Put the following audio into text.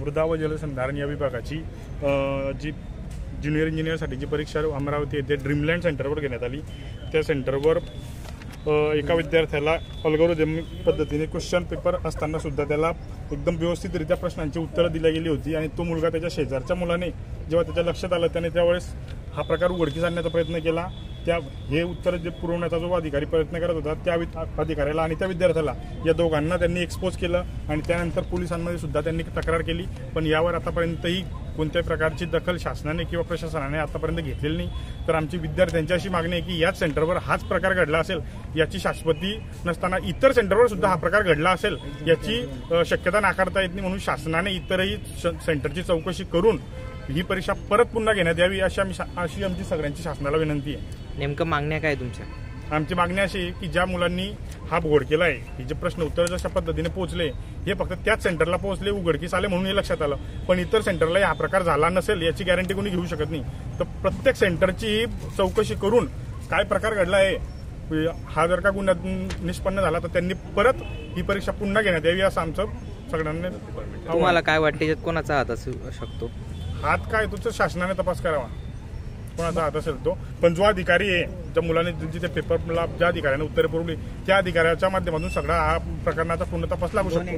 मृदा व जलसंधारण या विभागाची जी ज्युनियर इंजिनियरसाठीची परीक्षा अमरावती येथे ड्रीमलँड सेंटरवर घेण्यात आली। त्या सेंटरवर एका विद्यार्थ्याला अल्गोरिदमिक पद्धतीने क्वेश्चन पेपर असताना सुद्धा त्याला एकदम व्यवस्थितरित्या प्रश्नांची उत्तरं दिली गेली होती आणि तो मुलगा त्याच्या शेजारच्या मुलाने जेव्हा त्याच्या लक्षात आलं त्याने त्यावेळेस हा प्रकार उघडकीस आणण्याचा प्रयत्न केला। हे उत्तर जे पुरवण्याचा जो अधिकारी प्रयत्न करत होता त्या अधिकाऱ्याला आणि त्या विद्यार्थ्याला या दोघांना त्यांनी एक्सपोज केलं आणि त्यानंतर पोलिसांमध्ये सुद्धा त्यांनी तक्रार केली, पण यावर आतापर्यंतही कोणत्याही प्रकारची दखल शासनाने किंवा प्रशासनाने आतापर्यंत घेतलेली नाही। तर आमची विद्यार्थ्यांची अशी मागणी आहे की याच सेंटरवर हाच प्रकार घडला असेल याची शाश्वती नसताना इतर सेंटरवर सुद्धा हा प्रकार घडला असेल याची शक्यता नाकारता येत नाही, म्हणून शासनाने इतरही सेंटरची चौकशी करून ही परीक्षा परत पुन्हा घेण्यात यावी अशी आमची सगळ्यांची शासनाला विनंती आहे। नेमकं मागण्या काय तुमच्या? आमची मागणी अशी आहे की ज्या मुलांनी हा घोड केला आहे, ही जे प्रश्न उत्तर जशा पद्धतीने पोहोचले हे फक्त त्याच सेंटरला पोहोचले, उघडकीस आले म्हणून हे लक्षात आलं, पण इतर सेंटरला हा प्रकार झाला नसेल याची गॅरंटी कोणी घेऊ शकत नाही। तर प्रत्येक सेंटरची चौकशी करून काय प्रकार घडला आहे, हा जर का गुन्हा निष्पन्न झाला तर त्यांनी परत ही परीक्षा पुन्हा घेण्यात यावी असं आमचं सगळ्यांना। तुम्हाला काय वाटते यात कोणाचा हात असू शकतो? हात काय तो शासनाने तपास करावा कोणाचा हात असेल तो, पण जो अधिकारी आहे ज्या मुलाने जिथे पेपरला ज्या अधिकाऱ्याने उत्तरे पुरवली त्या अधिकाऱ्याच्या माध्यमातून सगळा हा प्रकरणाचा पूर्ण तपास लागू शकतो।